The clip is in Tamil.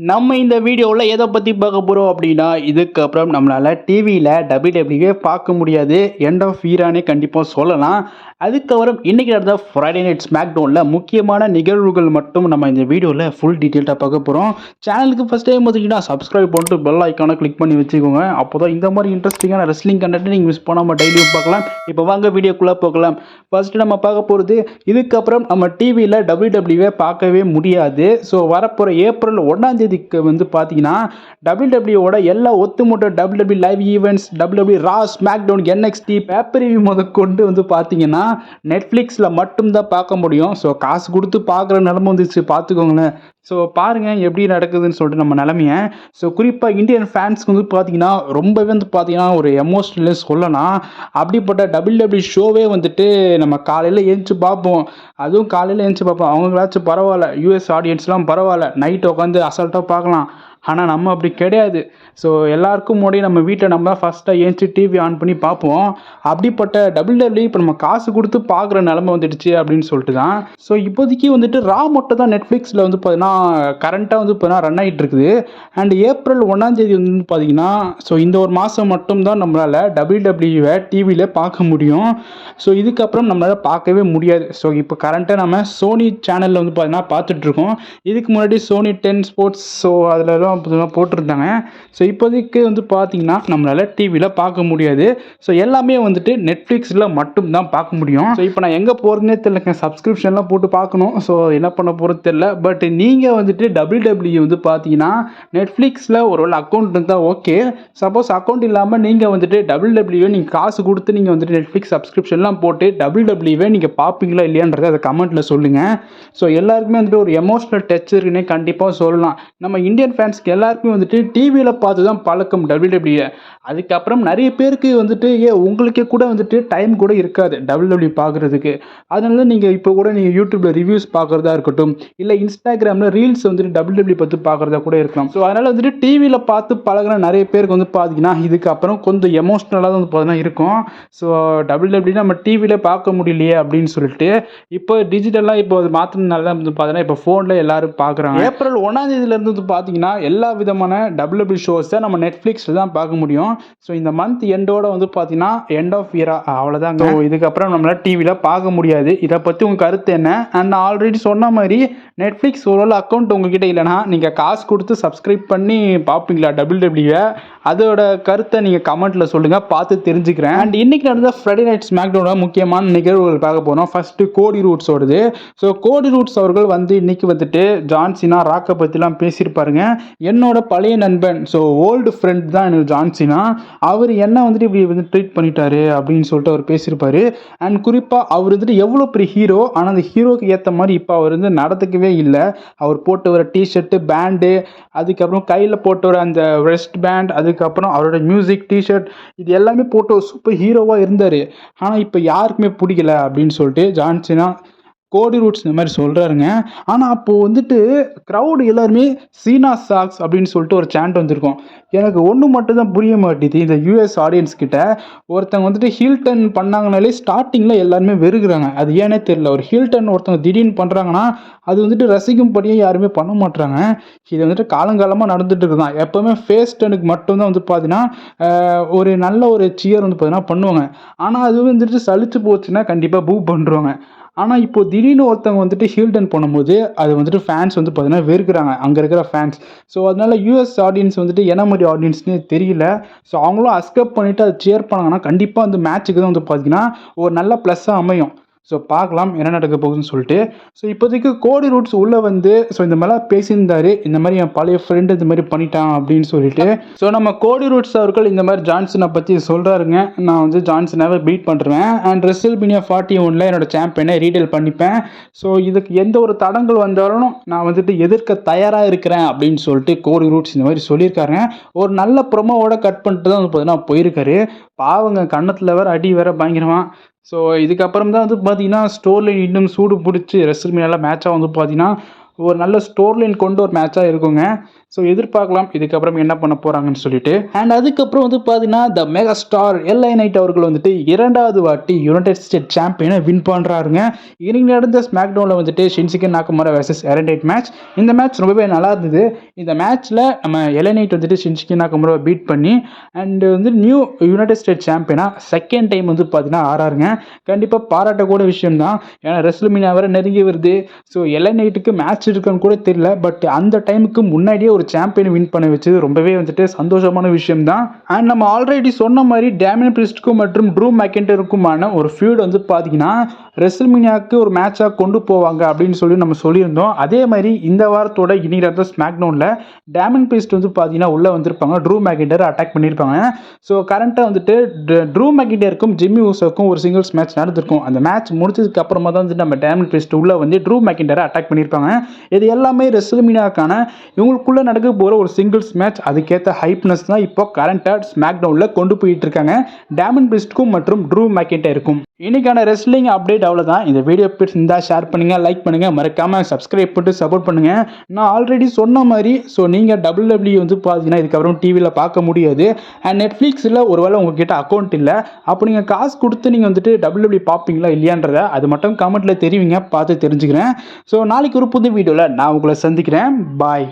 நம்ம இந்த வீடியோவில் எதை பற்றி பார்க்க போகிறோம் அப்படின்னா, இதுக்கப்புறம் நம்மளால் டிவியில் WWE பார்க்க முடியாது. எண்ட் ஆஃப் ஈரானே கண்டிப்பாக சொல்லலாம். அதுக்கப்புறம் இன்றைக்கி நடந்த ஃப்ரைடே நைட் ஸ்மாக் டவுனில் முக்கியமான நிகழ்வுகள் மட்டும் நம்ம இந்த வீடியோவில் ஃபுல் டீட்டெயில்டாக பார்க்க போகிறோம். சேனலுக்கு ஃபஸ்ட் டைம் பார்த்தீங்கன்னா சப்ஸ்கிரைப் பண்ணிட்டு பெல் ஐக்கானை கிளிக் பண்ணி வச்சுக்கோங்க. அப்போ தான் இந்த மாதிரி இன்ட்ரெஸ்டிங்கான ரெஸ்லிங் கண்டென்ட் நீங்கள் மிஸ் பண்ணாமல் டெய்லியும் பார்க்கலாம். இப்போ வாங்க வீடியோக்குள்ளே போகலாம். ஃபர்ஸ்ட்டு நம்ம பார்க்க போகிறது, இதுக்கப்புறம் நம்ம டிவியில் WWE பார்க்கவே முடியாது. ஸோ வரப்போகிற ஏப்ரல் 1 வந்து பார்த்தீங்கன்னா WWE எல்லா ஒத்துமொட்ட WWE லைவ் ஈவெண்ட்ஸ், WWE ரா, ஸ்மாக் டவுன், NXT பேப்பரிவியூ முதற்கொண்டு வந்து பார்த்தீங்கன்னா நெட்ஃப்ளிக்ஸில் மட்டும்தான் பார்க்க முடியும். ஸோ காசு கொடுத்து பார்க்குற நிலமை வந்துச்சு பார்த்துக்கோங்களேன். ஸோ பாருங்கள் எப்படி நடக்குதுன்னு சொல்லிட்டு நம்ம நிலமையை. ஸோ குறிப்பாக இந்தியன் ஃபேன்ஸ்க்கு வந்து பார்த்தீங்கன்னா ரொம்பவே வந்து பார்த்தீங்கன்னா ஒரு எமோஷ்னலே சொல்லலாம். அப்படிப்பட்ட WWE ஷோவே வந்துட்டு நம்ம காலையில் எழுந்துச்சி பார்ப்போம். அதுவும் காலையில் எழுந்துச்சி பார்ப்போம். அவங்களாச்சும் பரவாயில்ல, யூஎஸ் ஆடியன்ஸ்லாம் பரவாயில்ல, நைட் உட்காந்து அசால்ட்டாக பார்க்கலாம். ஆனால் நம்ம அப்படி கிடையாது. ஸோ எல்லாருக்கும் முன்னாடி நம்ம வீட்டில் நம்ம தான் ஃபஸ்ட்டாக ஏஞ்சி டிவி ஆன் பண்ணி பார்ப்போம். அப்படிப்பட்ட WWE இப்போ நம்ம காசு கொடுத்து பார்க்குற நிலமை வந்துடுச்சு அப்படின்னு சொல்லிட்டு தான். ஸோ இப்போதைக்கு வந்துட்டு ரா மட்டும் தான் நெட்ஃப்ளிக்ஸில் வந்து பார்த்தீங்கன்னா கரண்ட்டாக வந்து பார்த்தீங்கன்னா ரன் ஆகிட்டு இருக்குது. அண்ட் ஏப்ரல் 1 வந்து பார்த்தீங்கன்னா ஸோ இந்த ஒரு மாதம் மட்டும்தான் நம்மளால் WWE டிவியில் பார்க்க முடியும். ஸோ இதுக்கப்புறம் நம்மளால் பார்க்கவே முடியாது. ஸோ இப்போ கரண்ட்டாக நம்ம சோனி சேனலில் வந்து பார்த்தீங்கன்னா பார்த்துட்ருக்கோம். இதுக்கு முன்னாடி சோனி 10 ஸ்போர்ட்ஸ் ஸோ அதில் போட்டிருந்தாங்க. ஸோ இப்போதைக்கு வந்து பார்த்தீங்கன்னா நம்மளால் டிவியில் பார்க்க முடியாது. ஸோ எல்லாமே வந்துட்டு நெட்ஃப்ளிக்ஸில் மட்டும்தான் பார்க்க முடியும். ஸோ இப்போ நான் எங்கே போகிறதுனே தெரியல, சப்ஸ்கிரிப்ஷன்லாம் போட்டு பார்க்கணும். ஸோ என்ன பண்ண போகிறது தெரியல. பட் நீங்கள் வந்துட்டு WWE வந்து பார்த்தீங்கன்னா நெட்ஃப்ளிக்ஸில் ஒரு வேளை அக்கௌண்ட் இருந்தால் ஓகே. சப்போஸ் அக்கௌண்ட் இல்லாமல் நீங்கள் வந்துட்டு WWE நீங்கள் காசு கொடுத்து நீங்கள் வந்துட்டு நெட்ஃப்ளிக்ஸ் சப்ஸ்கிரிப்ஷன்லாம் போட்டு WWE நீங்கள் பார்ப்பீங்களா இல்லையான்றதை அதை கமெண்ட்டில் சொல்லுங்கள். ஸோ எல்லாருக்குமே வந்துட்டு ஒரு எமோஷ்னல் டச் இருக்குன்னே கண்டிப்பாக சொல்லலாம். நம்ம இந்தியன் ஃபேன்ஸ்க்கு எல்லாருக்குமே வந்துட்டு டிவியில் பார்த்து தான் பழக்கம் WWE. அதுக்கப்புறம் நிறைய பேருக்கு வந்துட்டு உங்களுக்கே கூட வந்துட்டு டைம் கூட இருக்காது WWE பார்க்குறதுக்கு. அதனால நீங்கள் இப்போ கூட நீங்கள் யூடியூப்பில் ரிவ்யூஸ் பார்க்குறதா இருக்கட்டும், இல்லை இன்ஸ்டாகிராமில் ரீல்ஸ் வந்துட்டு WWE பற்றி பார்க்குறதா கூட இருக்கலாம். ஸோ அதனால் வந்துட்டு டிவியில் பார்த்து பழகிற நிறைய பேருக்கு வந்து பார்த்தீங்கன்னா இதுக்கப்புறம் கொஞ்சம் எமோஷ்னலாக தான் வந்து பார்த்தீங்கன்னா இருக்கும். ஸோ WWE நம்ம டிவியில் பார்க்க முடியலையே அப்படின்னு சொல்லிட்டு இப்போ டிஜிட்டலாக இப்போ அது மாற்றினால தான் வந்து பார்த்தீங்கன்னா இப்போ ஃபோனில் எல்லாரும் பார்க்குறாங்க. ஏப்ரல் 1 வந்து பார்த்தீங்கன்னா எல்லா விதமான WWE ஷோஸை நம்ம நெட்ஃப்ளிக்ஸில் தான் பார்க்க முடியும். ஸோ இந்த மந்த் எண்டோட வந்து பார்த்தீங்கன்னா எண்ட் ஆஃப் இயரா அவ்வளோதாங்க. இதுக்கப்புறம் நம்மளால் டிவியில் பார்க்க முடியாது. இதை பற்றி உங்கள் கருத்து என்ன? அண்ட் ஆல்ரெடி சொன்ன மாதிரி நெட்ஃப்ளிக்ஸ் ஒரு அக்கௌண்ட் உங்ககிட்ட இல்லைனா நீங்கள் காசு கொடுத்து சப்ஸ்கிரைப் பண்ணி பார்ப்பீங்களா WWE? அதோட கருத்தை நீங்கள் கமெண்ட்டில் சொல்லுங்கள், பார்த்து தெரிஞ்சுக்கிறேன். அண்ட் இன்றைக்கி நடந்த ஃப்ரைடே நைட் ஸ்மாக் டவுனோட முக்கியமான நிகழ்வுகள் பார்க்க போகிறோம். ஃபஸ்ட்டு கோடி ரூட்ஸோடது. ஸோ கோடி ரூட்ஸ் அவர்கள் வந்து இன்றைக்கி வந்துட்டு ஜான் சீனா ராக்கை பற்றிலாம் பேசியிருப்பாருங்க. என்னோட பழைய நண்பன், ஸோ ஓல்டு ஃப்ரெண்ட் தான் எனக்கு ஜான் சீனா. அவர் என்ன வந்துட்டு இப்படி வந்து ட்ரீட் பண்ணிட்டாரு அப்படின்னு சொல்லிட்டு அவர் பேசியிருப்பார். அண்ட் குறிப்பாக அவர் வந்துட்டு எவ்வளோ பெரிய ஹீரோ, ஆனால் அந்த ஹீரோக்கு ஏற்ற மாதிரி இப்போ அவர் வந்து நடந்துக்கவே இல்லை. அவர் போட்டு வர டிஷர்ட்டு, பேண்டு, அதுக்கப்புறம் கையில் போட்டு வர அந்த ரெஸ்ட் பேண்ட், அதுக்கப்புறம் அவரோட மியூசிக், டிஷர்ட், இது எல்லாமே போட்டு ஒரு சூப்பர் ஹீரோவாக இருந்தார். ஆனால் இப்போ யாருக்குமே பிடிக்கல அப்படின்னு சொல்லிட்டு ஜான் சீனா கோடி ரூட்ஸ் இந்த மாதிரி சொல்கிறாருங்க. ஆனால் அப்போது வந்துட்டு க்ரௌடு எல்லாருமே சீனா சாக்ஸ் அப்படின்னு சொல்லிட்டு ஒரு சாண்ட் வந்திருக்கும். எனக்கு ஒன்று மட்டும் தான் புரிய மாட்டேது. இந்த யூஎஸ் ஆடியன்ஸ் கிட்ட ஒருத்தவங்க வந்துட்டு ஹில்டன் பண்ணாங்கனாலே ஸ்டார்டிங்கில் எல்லாருமே வெறுக்கிறாங்க. அது ஏன்னே தெரியல. ஒரு ஹில்டன் ஒருத்தவங்க திடீர்னு பண்ணுறாங்கன்னா அது வந்துட்டு ரசிக்கும்படியே யாருமே பண்ண மாட்டாங்க. இது வந்துட்டு காலங்காலமாக நடந்துட்டு இருக்குதான். எப்போவுமே ஃபேஸ் டனுக்கு மட்டும்தான் வந்து பார்த்தீங்கன்னா ஒரு நல்ல ஒரு சியர் வந்து பார்த்தீங்கன்னா பண்ணுவாங்க. ஆனால் அது வந்துட்டு சலிச்சு போச்சுன்னா கண்டிப்பாக பூ பண்ணுறாங்க. ஆனால் இப்போ திடீர்னு ஒருத்தவங்க வந்துட்டு ஹீல்டன் பண்ணும்போது அது வந்துட்டு ஃபேன்ஸ் வந்து பார்த்தீங்கன்னா வெறுக்கிறாங்க, அங்கே இருக்கிற ஃபேன்ஸ். ஸோ அதனால யூஎஸ் ஆடியன்ஸ் வந்துட்டு என்ன மாதிரி ஆடியன்ஸ்னே தெரியல. ஸோ அவங்களும் அஸ்கப் பண்ணிவிட்டு அதை சேர் பண்ணாங்கன்னா கண்டிப்பாக அந்த மேட்ச்சுக்கு தான் வந்து பார்த்தீங்கன்னா ஒரு நல்ல ப்ளஸ்ஸாக அமையும். ஸோ பார்க்கலாம் என்ன நடக்க போகுதுன்னு சொல்லிட்டு. ஸோ இப்போதைக்கு கோடி ரூட்ஸ் உள்ளே வந்து ஸோ இந்த மாதிரிலாம் பேசியிருந்தார். இந்த மாதிரி என் பழைய ஃப்ரெண்டு இந்த மாதிரி பண்ணிட்டான் அப்படின்னு சொல்லிட்டு. ஸோ நம்ம கோடி ரூட்ஸ் அவர்கள் இந்த மாதிரி ஜான்சனை பற்றி சொல்கிறாருங்க. நான் வந்து ஜான்சனாவே பீட் பண்ணுறேன். அண்ட் ரெஸ்ல்மேனியா 41 என்னோட சாம்பியனை ரீடெயில் பண்ணிப்பேன். ஸோ இதுக்கு எந்த ஒரு தடங்கள் வந்தாலும் நான் வந்துட்டு எதிர்க்க தயாராக இருக்கிறேன் அப்படின்னு சொல்லிட்டு கோடி ரூட்ஸ் இந்த மாதிரி சொல்லியிருக்காருங்க. ஒரு நல்ல ப்ரொமோவோட கட் பண்ணிட்டு தான் வந்து பார்த்தீங்கன்னா போயிருக்காரு. பாவங்க, கன்னத்தில் வேறு அடி வேறு பயங்கரமாக. ஸோ இதுக்கப்புறம் தான் வந்து பார்த்தீங்கன்னா ஸ்டோர் லைன் இன்னும் சூடு பிடிச்சி ரெஸ்ல்மேனியாவில் மேட்சாக வந்து பார்த்தீங்கன்னா ஒரு நல்ல ஸ்டோர் லைன் கொண்டு ஒரு மேட்சாக இருக்குங்க. ஸோ எதிர்பார்க்கலாம் இதுக்கப்புறம் என்ன பண்ண போகிறாங்கன்னு சொல்லிட்டு. அண்ட் அதுக்கப்புறம் வந்து பார்த்தீங்கன்னா the mega star LA Knight அவர்கள் வந்துட்டு 2வது வாட்டி யுனைடெட் ஸ்டேட் சாம்பியனை வின் பண்ணுறாருங்க. இன்னைக்கு நடந்த ஸ்மாக் டவுனில் வந்துட்டு Shinsuke Nakamura versus LA Knight match. இந்த மேட்ச் ரொம்பவே நல்லா இருந்தது. இந்த மேட்ச்சில் நம்ம எலன் நைட் வந்துட்டு ஷின்சுகே நாகமுராவை பீட் பண்ணி அண்ட் வந்து நியூ யுனைடெட் ஸ்டேட் சாம்பியனாக செகண்ட் டைம் வந்து பார்த்தீங்கன்னா ஆறாருங்க. கண்டிப்பாக பாராட்டக்கூட விஷயம் தான். ஏன்னா ரெஸ்ல்மேனியா வேற நெருங்கி வருது. ஸோ எலன் நைட்டுக்கு மேட்ச் இருக்குன்னு கூட தெரியல. பட் அந்த டைமுக்கு முன்னாடியே ஒரு சாம்பியன் வின் பண்ண வச்சது ரொம்பவே வந்துட்டு சந்தோஷமான விஷயம் தான். அண்ட் நம்ம ஆல்ரெடி சொன்ன மாதிரி டேமியன் பிரிஸ்டுக்கும் மற்றும் ட்ரூ மெக்கின்டருக்குமான ஒரு ஃபியூட் வந்து பார்த்தீங்கன்னா ரெஸ்ல்மேனியாவுக்கு ஒரு மேட்சாக கொண்டு போவாங்க அப்படின்னு சொல்லி நம்ம சொல்லியிருந்தோம். அதே மாதிரி இந்த வாரத்தோட இன்னைக்கு நடந்த ஸ்மாக் டவுனில் டேமியன் பிரிஸ்ட் வந்து பார்த்தீங்கன்னா உள்ளே வந்திருப்பாங்க. ட்ரூ மெக்கின்டர் அட்டாக் பண்ணியிருப்பாங்க. ஸோ கரண்ட்டாக வந்துட்டு ட்ரூ மெக்கின்டருக்கும் ஜிம்மி ஊசோக்கும் ஒரு சிங்கிள்ஸ் மேட்ச் நடந்திருக்கும். அந்த மேட்ச் முடிச்சதுக்கு அப்புறமா தான் வந்து நம்ம டேமியன் பிரிஸ்ட் உள்ள வந்து ட்ரூ மெக்கின்டரை அட்டாக் பண்ணியிருப்பாங்க. இது எல்லாமே ரெஸ்ல்மேனியாக்கான இவங்களுக்குள்ள நடக்க போகிற ஒரு சிங்கிள்ஸ் மேட்ச். அதுக்கேற்ற ஹைப்னஸ் தான் இப்போ கரண்ட்டாக ஸ்மாக் டவுனில் கொண்டு போயிட்டு இருக்காங்க டேமியன் பிரிஸ்டுக்கும் மற்றும் ட்ரூ மெக்கின்டருக்கும். இன்னைக்கான ரெஸ்லிங் அப்டேட் அவ்வளோதான். இந்த வீடியோ பிடிச்சிருந்தா ஷேர் பண்ணுங்க, லைக் பண்ணுங்க, மறக்காம சப்ஸ்கிரைப் பண்ணிட்டு சப்போர்ட் பண்ணுங்க. நான் ஆல்ரெடி சொன்ன மாதிரி ஸோ நீங்கள் WWE வந்து பார்த்தீங்கன்னா இதுக்கப்புறம் டிவியில் பார்க்க முடியாது. அண்ட் நெட்ஃப்ளிக்ஸில் ஒருவேளை உங்ககிட்ட அக்கௌண்ட் இல்லை, அப்போ நீங்கள் காசு கொடுத்து நீங்கள் வந்துட்டு WWE பார்ப்பீங்களா இல்லையான்றதை அது மட்டும் கமெண்ட்டில் தெரிவிங்க, பார்த்து தெரிஞ்சுக்கிறேன். ஸோ நாளைக்கு ஒரு புது வீடியோவில் நான் உங்களை சந்திக்கிறேன். பாய்.